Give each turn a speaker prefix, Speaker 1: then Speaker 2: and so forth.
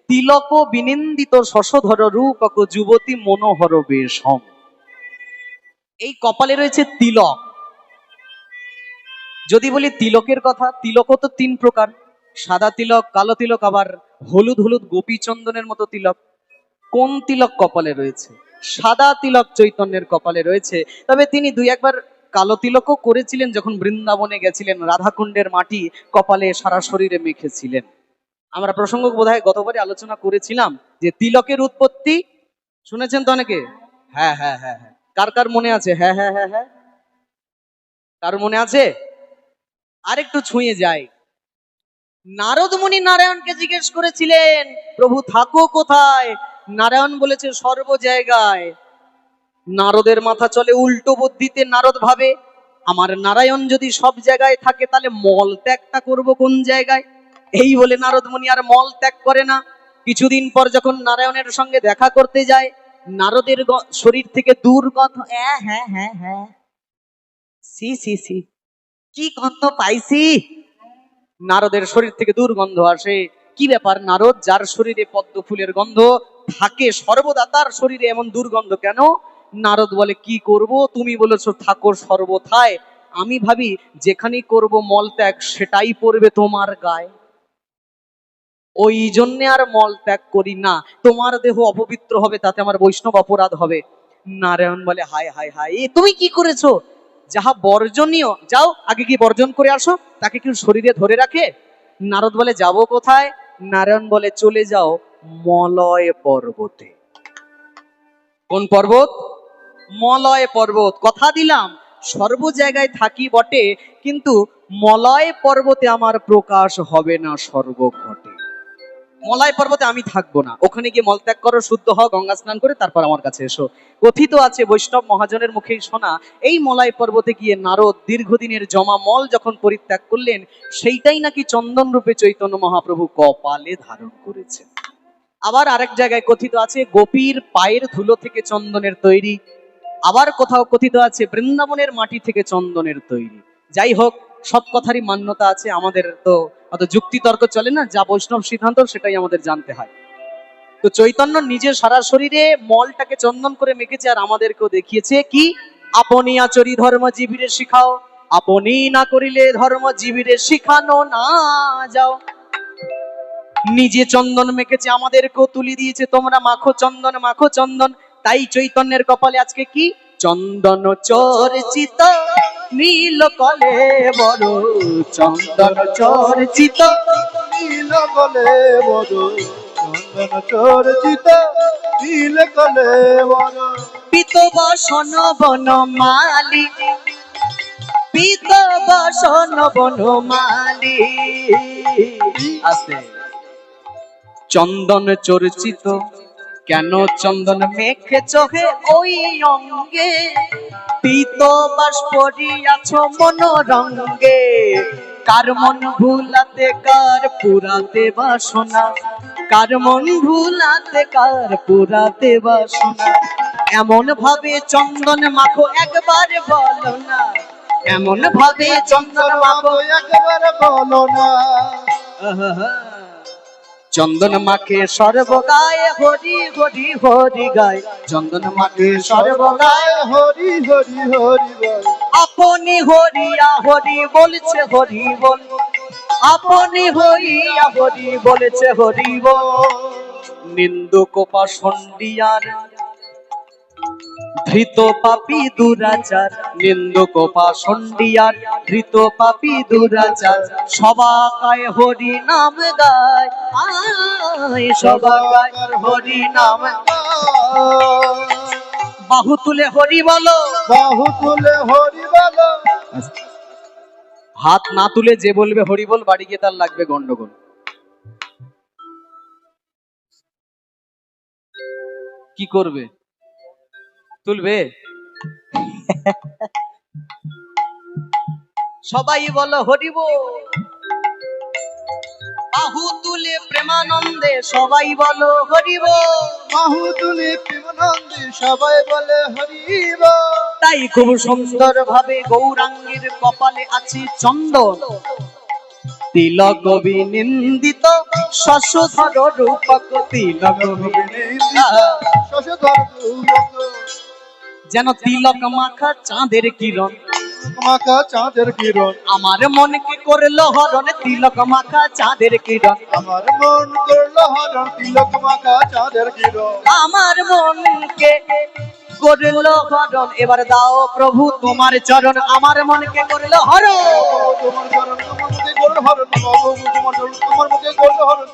Speaker 1: তিলক বিনিন্দিত শশধর রূপক যুবতী মনোহর বেশম। এই কপালে রয়েছে তিলক। যদি বলি তিলকের কথা, তিলকও তো তিন প্রকার, সাদা তিলক, কালো তিলক, আবার হলুদ হলুদ গোপী চন্দনের মতো তিলক। কোন তিলক কপালে রয়েছে? সাদা তিলক চৈতন্যের কপালে রয়েছে। তবে তিনি দুই একবার কালো তিলকও করেছিলেন, যখন বৃন্দাবনে গেছিলেন, রাধাকুণ্ডের মাটি কপালে সারা শরীরে মেখেছিলেন। আমরা প্রসঙ্গ বোধহয় গতবারে আলোচনা করেছিলাম যে তিলকের উৎপত্তি শুনেছেন তো অনেকে? হ্যাঁ হ্যাঁ হ্যাঁ হ্যাঁ, কার কার মনে আছে? হ্যাঁ হ্যাঁ হ্যাঁ হ্যাঁ, কার মনে আছে? আরেকটু ছুঁয়ে যায়। নারদ মুনি নারায়ণকে জিজ্ঞেস করেছিলেন, প্রভু থাকো কোথায়? নারায়ণ বলেছে সর্ব জায়গায়। নারদের মাথা চলে উল্টো বুদ্ধিতে। নারদ ভাবে, আমার নারায়ণ যদি সব জায়গায় থাকে, তাহলে মল ত্যাগটা করবো কোন জায়গায়? এই বলে নারদ মুনি আর মল ত্যাগ করে না। কিছুদিন পর যখন নারায়ণের সঙ্গে দেখা করতে যায়, নারদের শরীর থেকে দুর্গন্ধ, হ্যাঁ হ্যাঁ হ্যাঁ হ্যাঁ, সি সি সি, কি গন্ধ পাইছি। নারদের শরীর থেকে দুর্গন্ধ আসে। কি ব্যাপার নারদ, যার শরীরে পদ্ম ফুলের গন্ধ থাকে সর্বদা, তার শরীরে এমন দুর্গন্ধ কেন? নারদ বলে, কি করব, তুমি বলেছো থাকো সর্বথায়। আমি ভাবি যেখানেই করব মল ত্যাগ, সেটাই পড়বে তোমার গায়ে, ওই জন্যে আর মল ত্যাগ করি না। তোমার দেহ অপবিত্র হবে, তাতে আমার বৈষ্ণব অপরাধ হবে। নারায়ণ বলে, হায় হায় হায়, তুমি কি করেছো? যাহা বর্জনীয়, যাও আগে কি বর্জন করে আসো। তাকে কেউ শরীরে ধরে রাখে? নারদ বলে, যাব কোথায়? নারায়ণ বলে, চলে যাও মলয় পর্বতে। কোন পর্বত? মলয় পর্বত। কথা দিলাম সর্ব জায়গায় থাকি বটে, কিন্তু মলয় পর্বতে আমার প্রকাশ হবে না সর্বঘটে। মলয় পর্বতে আমি থাকবো না, ওখানে গিয়ে মলত্যাগ করো, শুদ্ধ হও, গঙ্গা স্নান করে তারপর আমার কাছে এসো। কথিত আছে, বৈষ্ণব মহাজনের মুখেই শোনা, এই মলয় পর্বতে গিয়ে নারদ দীর্ঘদিনের জমা মল যখন পরিত্যাগ করলেন, সেইটাই নাকি চন্দন রূপে চৈতন্য মহাপ্রভু কপালে ধারণ করেছে। আবার আরেক জায়গায় কথিত আছে, গোপীর পায়ের ধুলো থেকে চন্দনের তৈরি। আবার কোথাও কথিত আছে, বৃন্দাবনের মাটি থেকে চন্দনের তৈরি। যাই হোক, সব কথারই মান্যতা আছে। আমাদের তো অত যুক্তি তর্ক চলে না, যা বৈষ্ণব সিদ্ধান্ত সেটাই আমাদের জানতে হয়। তো চৈতন্য নিজের সারা শরীরে মলটাকে চন্দন করে মেখেছে, আর আমাদেরকেও দেখিয়েছে কি, আপনি আচরি ধর্ম জীবিরে শিখাও, আপনি না করিলে ধর্ম জীবিরে শিখানো না যাও। নিজে চন্দন মেখেছে, আমাদেরকেও তুলি দিয়েছে, তোমরা মাখো চন্দন, মাখো চন্দন। তাই চৈতন্যের কপালে আজকে কি, চন্দন চর্চিত নীল কলে বড়, চন্দন চর্চিত
Speaker 2: নীল কলে বড়, চন্দন চর্চিত নীল কলে বড়।
Speaker 1: পিত বসন বনমালী, পিত বসন বনমালী। আছে চন্দন চর্চিত, কেন চন্দন মেখেছ হে ওই অঙ্গে, পিত বাস পড়িয়াছ মন রঙ্গে। কার মন ভুলাতে কার পুরাতে বাসনা, কার মন ভুলাতে কার পুরাতে বাসনা। এমন ভাবে চন্দন মাখো একবার বলো না, এমন ভাবে চন্দন মাখো
Speaker 2: একবার বলো না।
Speaker 1: চন্দন মাখে সর্বগায় হরি হরি হরি গায়, চন্দন মাখে সর্বগায়
Speaker 2: হরি হরি হরি বল।
Speaker 1: আপনি হরিয়া হরি বলছে হরি বল, আপনি হইয়া হরি বলেছে হরি বল। নিন্দু কোপা সন্ডিয়ার ধৃত পাপী দুরাচার, নিন্দু কোপা সন্ডিয়ার ধৃত পাপী দুরাচার। সবাকায় হরি নাম গায়, সবাকায় হরি নাম। বাহু তুলে হরি বলো,
Speaker 2: বাহু তুলে হরি বলো।
Speaker 1: হাত না তুলে যে বলবে হরি বল, বাড়ি গিয়ে তার লাগবে গন্ডগোল। কি করবে? তুলবে? সবাই বলো হরি বল। বাহু তুলে প্রেমানন্দে সবাই বলো হরি বল।
Speaker 2: বাহু তুলে প্রেমানন্দে সবাই বলে হরি বল।
Speaker 1: তাই খুব সুন্দর ভাবে গৌরাঙ্গের কপালে আছে চন্দন। তিলক বিনিন্দিত শশধর রূপক তিলক
Speaker 2: শশধর রূপক
Speaker 1: যেন তিলক মাখা চাঁদের কিরণ
Speaker 2: মাখা চাঁদের কিরণ
Speaker 1: আমার মনকে করলো হরণ তিলক মাখা চাঁদের কিরণ
Speaker 2: আমার মন করলো হরণ তিলক মাখা চাঁদের কিরণ
Speaker 1: আমার মনকে করলো হরণ এবার দাও প্রভু তোমার চরণ আমার মনকে করলো হরণ
Speaker 2: তোমার চরণ তোমার মুখে করলো হরণ তোমার চরণ তোমার মুখে করলো হরণ